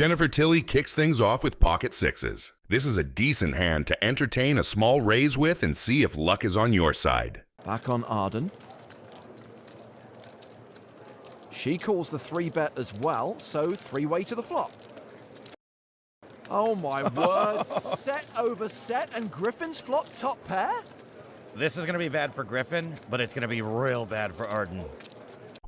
Jennifer Tilly kicks things off with pocket sixes. This is a decent hand to entertain a small raise with and see if luck is on your side. Back on Arden. She calls the 3-bet as well, so 3-way to the flop. Oh my word, set over set and Griffin's flop top pair? This is going to be bad for Griffin, but it's going to be real bad for Arden.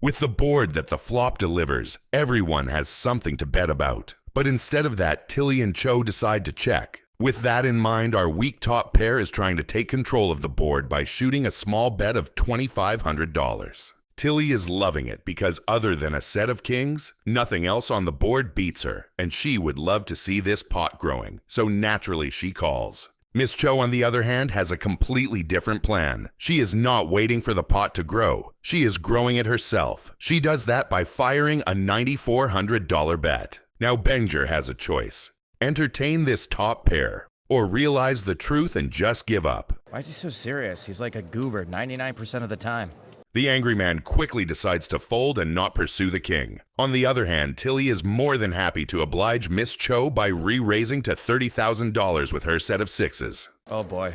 With the board that the flop delivers, everyone has something to bet about. But instead of that, Tilly and Cho decide to check. With that in mind, our weak top pair is trying to take control of the board by shooting a small bet of $2,500. Tilly is loving it because other than a set of kings, nothing else on the board beats her, and she would love to see this pot growing, so naturally she calls. Miss Cho, on the other hand, has a completely different plan. She is not waiting for the pot to grow. She is growing it herself. She does that by firing a $9,400 bet. Now Benger has a choice. Entertain this top pair, or realize the truth and just give up. Why is he so serious? He's like a goober 99% of the time. The angry man quickly decides to fold and not pursue the king. On the other hand, Tilly is more than happy to oblige Miss Cho by re-raising to $30,000 with her set of sixes. Oh boy.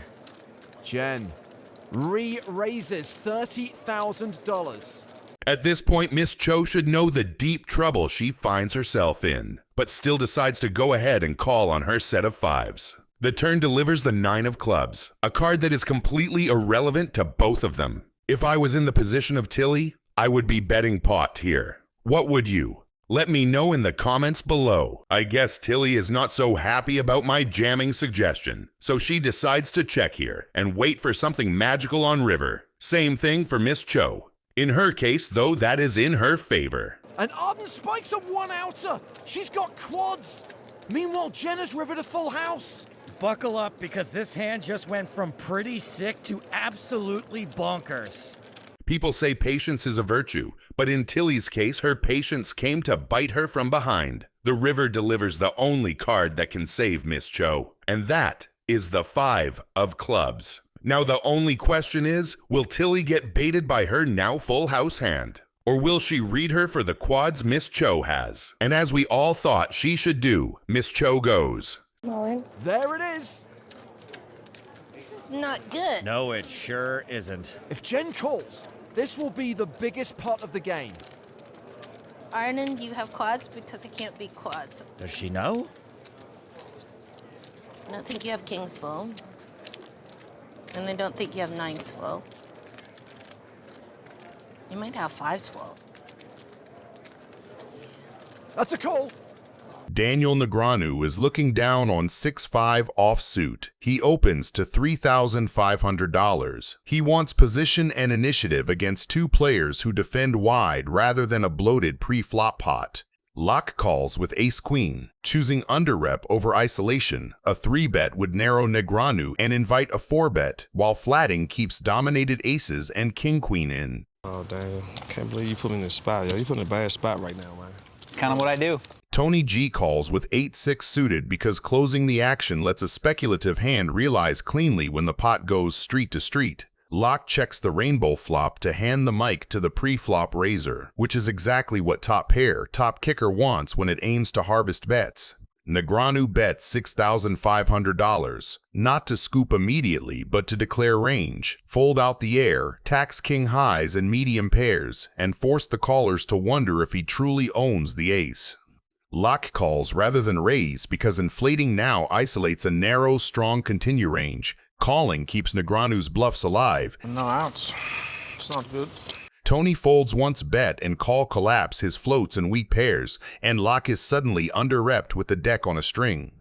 Jen re-raises $30,000. At this point, Miss Cho should know the deep trouble she finds herself in, but still decides to go ahead and call on her set of fives. The turn delivers the 9 of clubs, a card that is completely irrelevant to both of them. If I was in the position of Tilly, I would be betting pot here. What would you? Let me know in the comments below. I guess Tilly is not so happy about my jamming suggestion, so she decides to check here and wait for something magical on river. Same thing for Miss Cho. In her case, though, that is in her favor. And Arden spikes a 1-outer. She's got quads. Meanwhile, Jen has rivered a full house. Buckle up, because this hand just went from pretty sick to absolutely bonkers. People say patience is a virtue, but in Tilly's case, her patience came to bite her from behind. The river delivers the only card that can save Miss Cho, and that is the 5 of clubs. Now the only question is, will Tilly get baited by her now full house hand? Or will she read her for the quads Miss Cho has? And as we all thought she should do, Miss Cho goes. There it is. This is not good. No, it sure isn't. If Jen calls, this will be the biggest pot of the game. Arden, you have quads because it can't be quads. Does she know? I don't think you have kings full. And I don't think you have 9s full. You might have 5s full. That's a call. Daniel Negreanu is looking down on 6-5 offsuit. He opens to $3,500. He wants position and initiative against 2 players who defend wide rather than a bloated pre-flop pot. Laak calls with ace-queen, choosing underrep over isolation. A 3-bet would narrow Negreanu and invite a 4-bet, while flatting keeps dominated aces and king-queen in. Oh, damn. Can't believe you put me in this spot, yo. You put me in a bad spot right now, man. Kind of what I do. Tony G calls with 8-6 suited because closing the action lets a speculative hand realize cleanly when the pot goes street to street. Laak checks the rainbow flop to hand the mic to the pre-flop raiser, which is exactly what top pair, top kicker wants when it aims to harvest bets. Negreanu bets $6,500, not to scoop immediately, but to declare range, fold out the air, tax king highs and medium pairs, and force the callers to wonder if he truly owns the ace. Laak calls rather than raise because inflating now isolates a narrow, strong continue range. Calling keeps Negreanu's bluffs alive. No outs. Sounds good. Tony folds once bet and call collapse his floats and weak pairs, and Laak is suddenly under-repped with the deck on a string.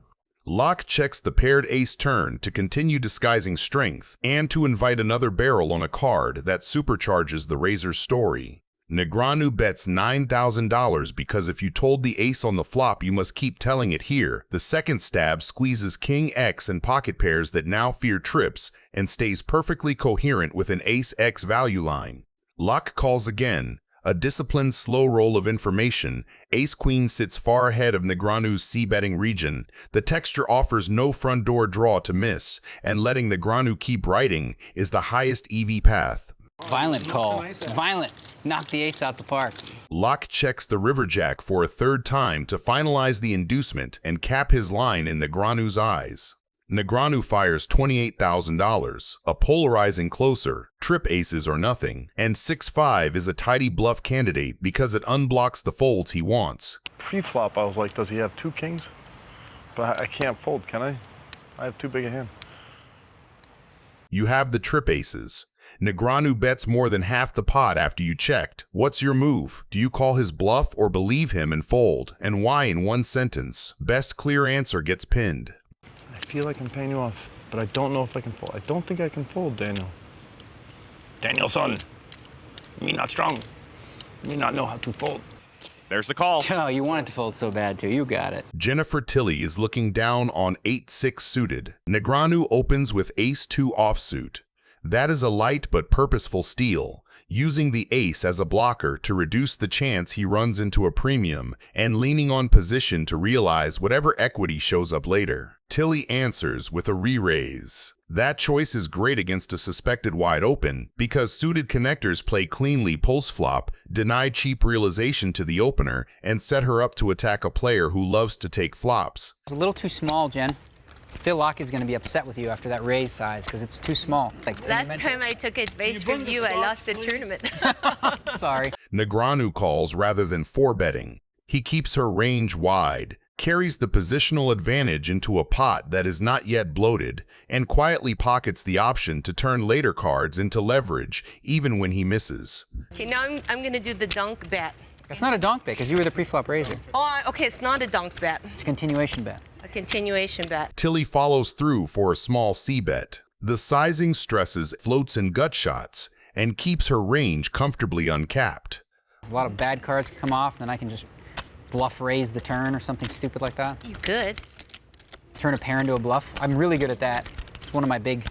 Laak checks the paired ace turn to continue disguising strength and to invite another barrel on a card that supercharges the raiser's story. Negreanu bets $9,000 because if you told the ace on the flop, you must keep telling it here. The second stab squeezes king X and pocket pairs that now fear trips and stays perfectly coherent with an ace X value line. Laak calls again, a disciplined slow roll of information. Ace-queen sits far ahead of Negreanu's c-betting region. The texture offers no front door draw to miss, and letting Negreanu keep writing is the highest EV path. Violent call. Violent. Knock the ace out the park. Laak checks the river jack for a third time to finalize the inducement and cap his line in Negreanu's eyes. Negreanu fires $28,000, a polarizing closer, trip aces or nothing, and 6-5 is a tidy bluff candidate because it unblocks the folds he wants. Pre-flop, I was like, does he have 2 kings? But I can't fold, can I? I have too big a hand. You have the trip aces. Negreanu bets more than half the pot after you checked. What's your move? Do you call his bluff or believe him and fold? And why in one sentence? Best clear answer gets pinned. I feel like I'm paying you off, but I don't know if I can fold. I don't think I can fold, Daniel. Daniel, son. Me not strong. Me not know how to fold. There's the call. Oh, you wanted to fold so bad, too. You got it. Jennifer Tilly is looking down on 8-6 suited. Negreanu opens with ace-2 offsuit. That is a light but purposeful steal, using the ace as a blocker to reduce the chance he runs into a premium and leaning on position to realize whatever equity shows up later. Tilly answers with a re-raise. That choice is great against a suspected wide open because suited connectors play cleanly post-flop, deny cheap realization to the opener, and set her up to attack a player who loves to take flops. It's a little too small, Jen. Phil Laak is going to be upset with you after that raise size because it's too small. Last time I took advice from you, I lost the tournament. Sorry. Negreanu calls rather than 4-betting. He keeps her range wide, carries the positional advantage into a pot that is not yet bloated, and quietly pockets the option to turn later cards into leverage even when he misses. Okay, now I'm going to do the dunk bet. It's not a donk bet because you were the pre-flop raiser. Oh, okay, it's not a dunk bet. It's a continuation bet. A continuation bet. Tilly follows through for a small C-bet. The sizing stresses floats and gut shots and keeps her range comfortably uncapped. A lot of bad cards come off, and then I can just bluff raise the turn or something stupid like that. You could. Turn a pair into a bluff. I'm really good at that. It's one of my big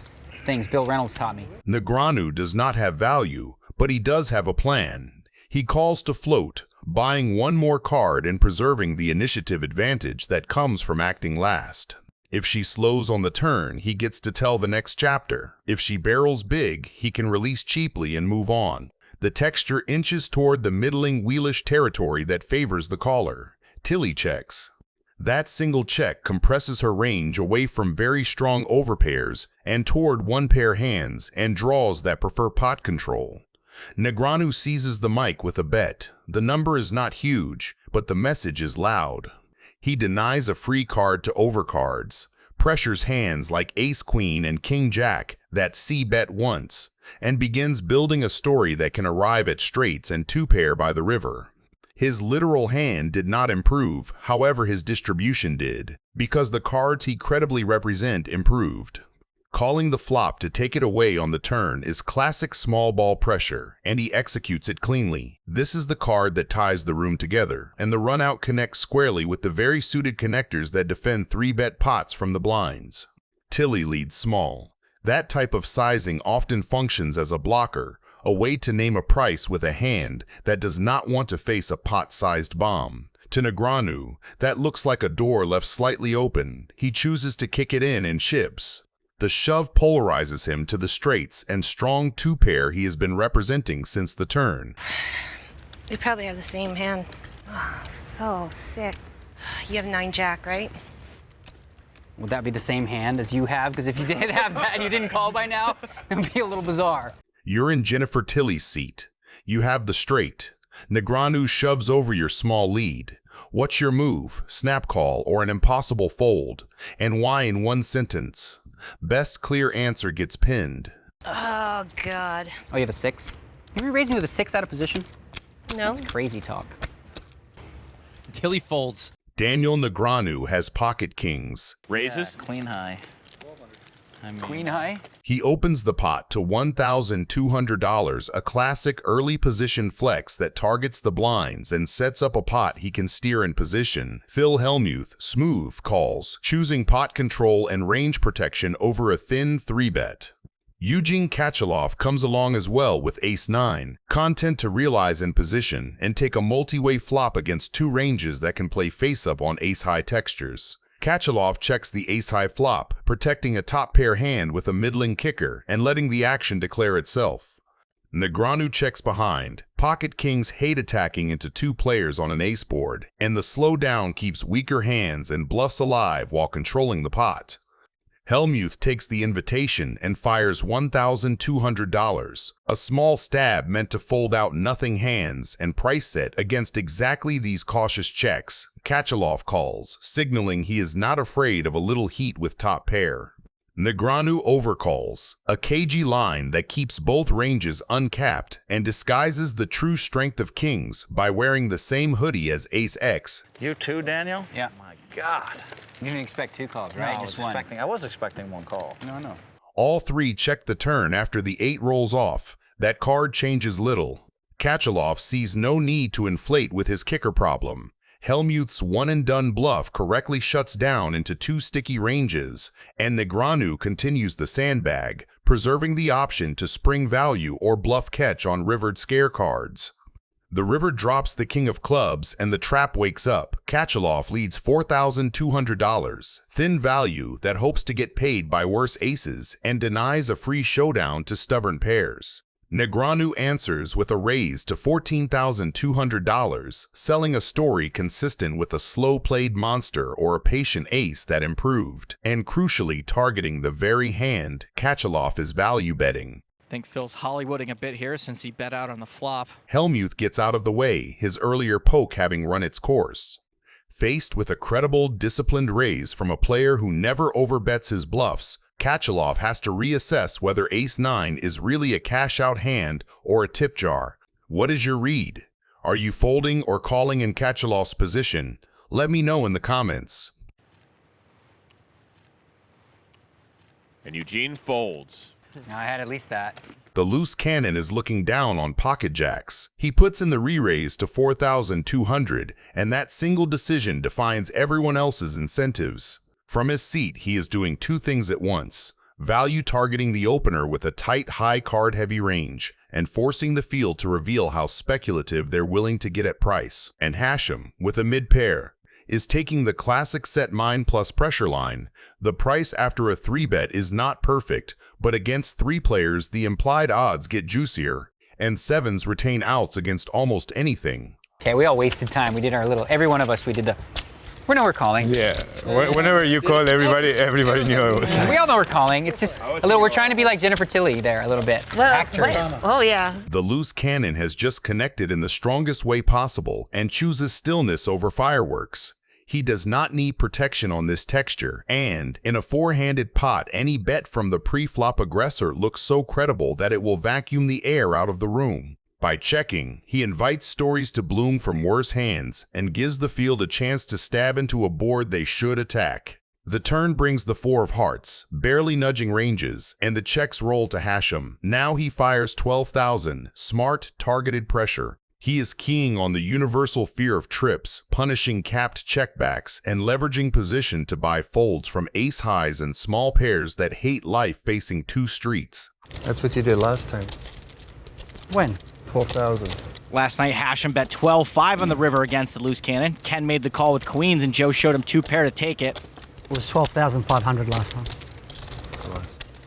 things Bill Reynolds taught me. Negreanu does not have value, but he does have a plan. He calls to float, buying one more card and preserving the initiative advantage that comes from acting last. If she slows on the turn, he gets to tell the next chapter. If she barrels big, he can release cheaply and move on. The texture inches toward the middling wheelish territory that favors the caller. Tilly checks. That single check compresses her range away from very strong overpairs and toward one-pair hands and draws that prefer pot control. Negreanu seizes the mic with a bet. The number is not huge, but the message is loud. He denies a free card to overcards, pressures hands like ace-queen and king-jack that C-bet once, and begins building a story that can arrive at straights and 2-pair by the river. His literal hand did not improve, however his distribution did, because the cards he credibly represent improved. Calling the flop to take it away on the turn is classic small ball pressure, and he executes it cleanly. This is the card that ties the room together, and the run-out connects squarely with the very suited connectors that defend 3-bet pots from the blinds. Tilly leads small. That type of sizing often functions as a blocker, a way to name a price with a hand that does not want to face a pot-sized bomb. To Negreanu, that looks like a door left slightly open. He chooses to kick it in and chips. The shove polarizes him to the straights and strong 2-pair he has been representing since the turn. We probably have the same hand. Oh, so sick. You have 9-jack, right? Would that be the same hand as you have? Because if you did have that and you didn't call by now, it would be a little bizarre. You're in Jennifer Tilly's seat. You have the straight. Negreanu shoves over your small lead. What's your move, snap call, or an impossible fold? And why in one sentence? Best clear answer gets pinned. Oh, God. Oh, you have a 6? Have you raised me with a 6 out of position? No. That's crazy talk. Tilly folds. Daniel Negreanu has pocket kings. Raises. Queen high. Queen high? He opens the pot to $1,200, a classic early position flex that targets the blinds and sets up a pot he can steer in position. Phil Hellmuth, smooth, calls, choosing pot control and range protection over a thin 3-bet. Eugene Katchalov comes along as well with ace-9, content to realize in position and take a multi-way flop against 2 ranges that can play face-up on ace-high textures. Katchalov checks the ace-high flop, protecting a top-pair hand with a middling kicker and letting the action declare itself. Negreanu checks behind. Pocket kings hate attacking into two players on an ace board, and the slowdown keeps weaker hands and bluffs alive while controlling the pot. Hellmuth takes the invitation and fires $1,200, a small stab meant to fold out nothing hands and price set against exactly these cautious checks. Katchalov calls, signaling he is not afraid of a little heat with top pair. Negreanu overcalls, a cagey line that keeps both ranges uncapped and disguises the true strength of kings by wearing the same hoodie as Ace-X. You too, Daniel? Yeah. My God. You didn't expect two calls, right? No, Just one. I was expecting one call. No. All three check the turn after the 8 rolls off. That card changes little. Katchalov sees no need to inflate with his kicker problem. Hellmuth's one-and-done bluff correctly shuts down into 2 sticky ranges, and Negreanu continues the sandbag, preserving the option to spring value or bluff catch on rivered scare cards. The river drops the king of clubs and the trap wakes up. Katchalov leads $4,200, thin value that hopes to get paid by worse aces and denies a free showdown to stubborn pairs. Negreanu answers with a raise to $14,200, selling a story consistent with a slow-played monster or a patient ace that improved, and crucially targeting the very hand Katchalov is value betting. I think Phil's Hollywooding a bit here since he bet out on the flop. Hellmuth gets out of the way, his earlier poke having run its course. Faced with a credible, disciplined raise from a player who never overbets his bluffs, Katchalov has to reassess whether Ace-9 is really a cash-out hand or a tip jar. What is your read? Are you folding or calling in Katchalov's position? Let me know in the comments. And Eugene folds. I had at least that. The loose cannon is looking down on pocket jacks. He puts in the re-raise to $4,200, and that single decision defines everyone else's incentives. From his seat, he is doing 2 things at once: value targeting the opener with a tight, high card-heavy range, and forcing the field to reveal how speculative they're willing to get at price. And Hachem, with a mid-pair, is taking the classic set mine plus pressure line. The price after a 3-bet is not perfect, but against 3 players, the implied odds get juicier, and 7s retain outs against almost anything. Okay, we all wasted time. We did our little, every one of us, we did the, we're calling. Yeah. Whenever you call everybody knew it was. We all know we're calling. It's just a little, we're trying to be like Jennifer Tilly there a little bit. Actors. Oh, yeah. The loose cannon has just connected in the strongest way possible and chooses stillness over fireworks. He does not need protection on this texture, and in a 4-handed pot, any bet from the pre-flop aggressor looks so credible that it will vacuum the air out of the room. By checking, he invites stories to bloom from worse hands and gives the field a chance to stab into a board they should attack. The turn brings the 4 of hearts, barely nudging ranges, and the checks roll to Hachem. Now he fires 12,000, smart, targeted pressure. He is keying on the universal fear of trips, punishing capped checkbacks, and leveraging position to buy folds from ace highs and small pairs that hate life facing 2 streets. That's what you did last time. When? 12,000. Last night, Hachem bet 12-5 on the river against the loose cannon. Ken made the call with queens, and Joe showed him 2-pair to take it. It was 12,500 last time.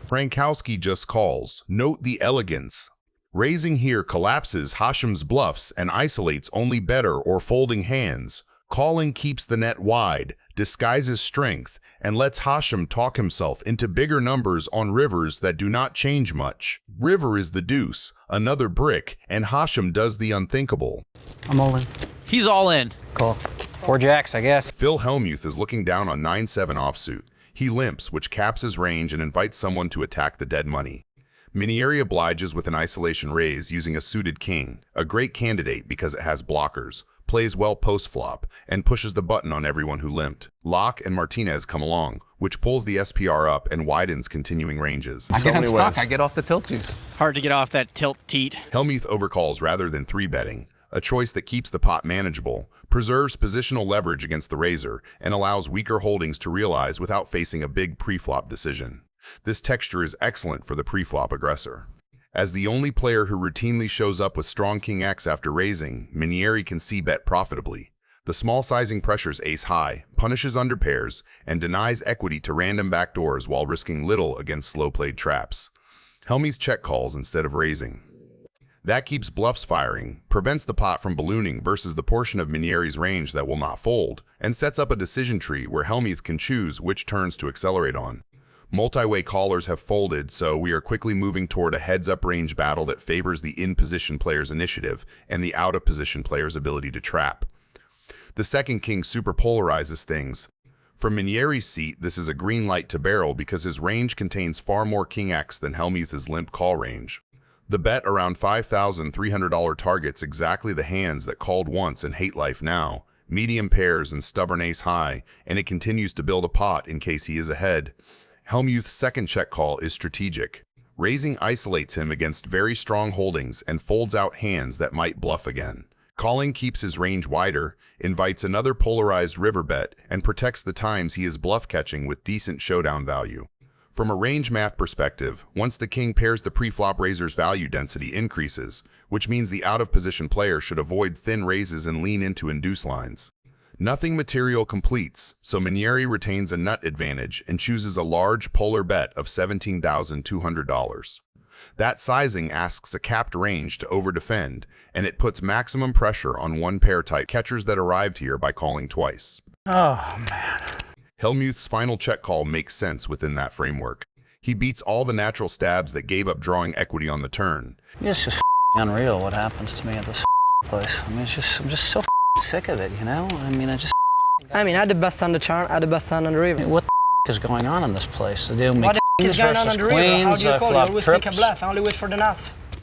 Frankowski just calls. Note the elegance. Raising here collapses Hashem's bluffs and isolates only better or folding hands. Calling keeps the net wide, disguises strength, and lets Hachem talk himself into bigger numbers on rivers that do not change much. River is the deuce, another brick, and Hachem does the unthinkable. I'm all in. He's all in. Call. 4 jacks, I guess. Phil Hellmuth is looking down on 9-7 offsuit. He limps, which caps his range and invites someone to attack the dead money. Minieri obliges with an isolation raise using a suited king, a great candidate because it has blockers, plays well post-flop, and pushes the button on everyone who limped. Laak and Martinez come along, which pulls the SPR up and widens continuing ranges. I get unstuck. I get off the tilt juice. Hard to get off that tilt teat. Hellmuth overcalls rather than 3-betting, a choice that keeps the pot manageable, preserves positional leverage against the raiser, and allows weaker holdings to realize without facing a big pre-flop decision. This texture is excellent for the pre-flop aggressor. As the only player who routinely shows up with strong King X after raising, Minieri can c-bet profitably. The small sizing pressures ace high, punishes under pairs, and denies equity to random backdoors while risking little against slow-played traps. Hellmuth check calls instead of raising. That keeps bluffs firing, prevents the pot from ballooning versus the portion of Minieri's range that will not fold, and sets up a decision tree where Hellmuth can choose which turns to accelerate on. Multi-way callers have folded, so we are quickly moving toward a heads-up range battle that favors the in-position player's initiative and the out-of-position player's ability to trap. The second king super polarizes things. From Minieri's seat, this is a green light to barrel because his range contains far more king X than Hellmuth's limp call range. The bet around $5,300 targets exactly the hands that called once and hate life now, medium pairs and stubborn ace high, and it continues to build a pot in case he is ahead. Hellmuth's second check call is strategic. Raising isolates him against very strong holdings and folds out hands that might bluff again. Calling keeps his range wider, invites another polarized river bet, and protects the times he is bluff catching with decent showdown value. From a range math perspective, once the king pairs the pre-flop raiser's value density increases, which means the out-of-position player should avoid thin raises and lean into induce lines. Nothing material completes, so Minieri retains a nut advantage and chooses a large polar bet of $17,200. That sizing asks a capped range to overdefend, and it puts maximum pressure on one-pair type catchers that arrived here by calling twice. Oh, man. Hellmuth's final check call makes sense within that framework. He beats all the natural stabs that gave up drawing equity on the turn. It's just unreal what happens to me at this place. I mean, I'm just so sick of it, you know? I mean, I had the best hand on the chart, I had the best hand on the river. What the is going on in this place? They do me What the is going on versus the river? How queens, do you I call it? You flop always think a trips. bluff, I only wait for the nuts.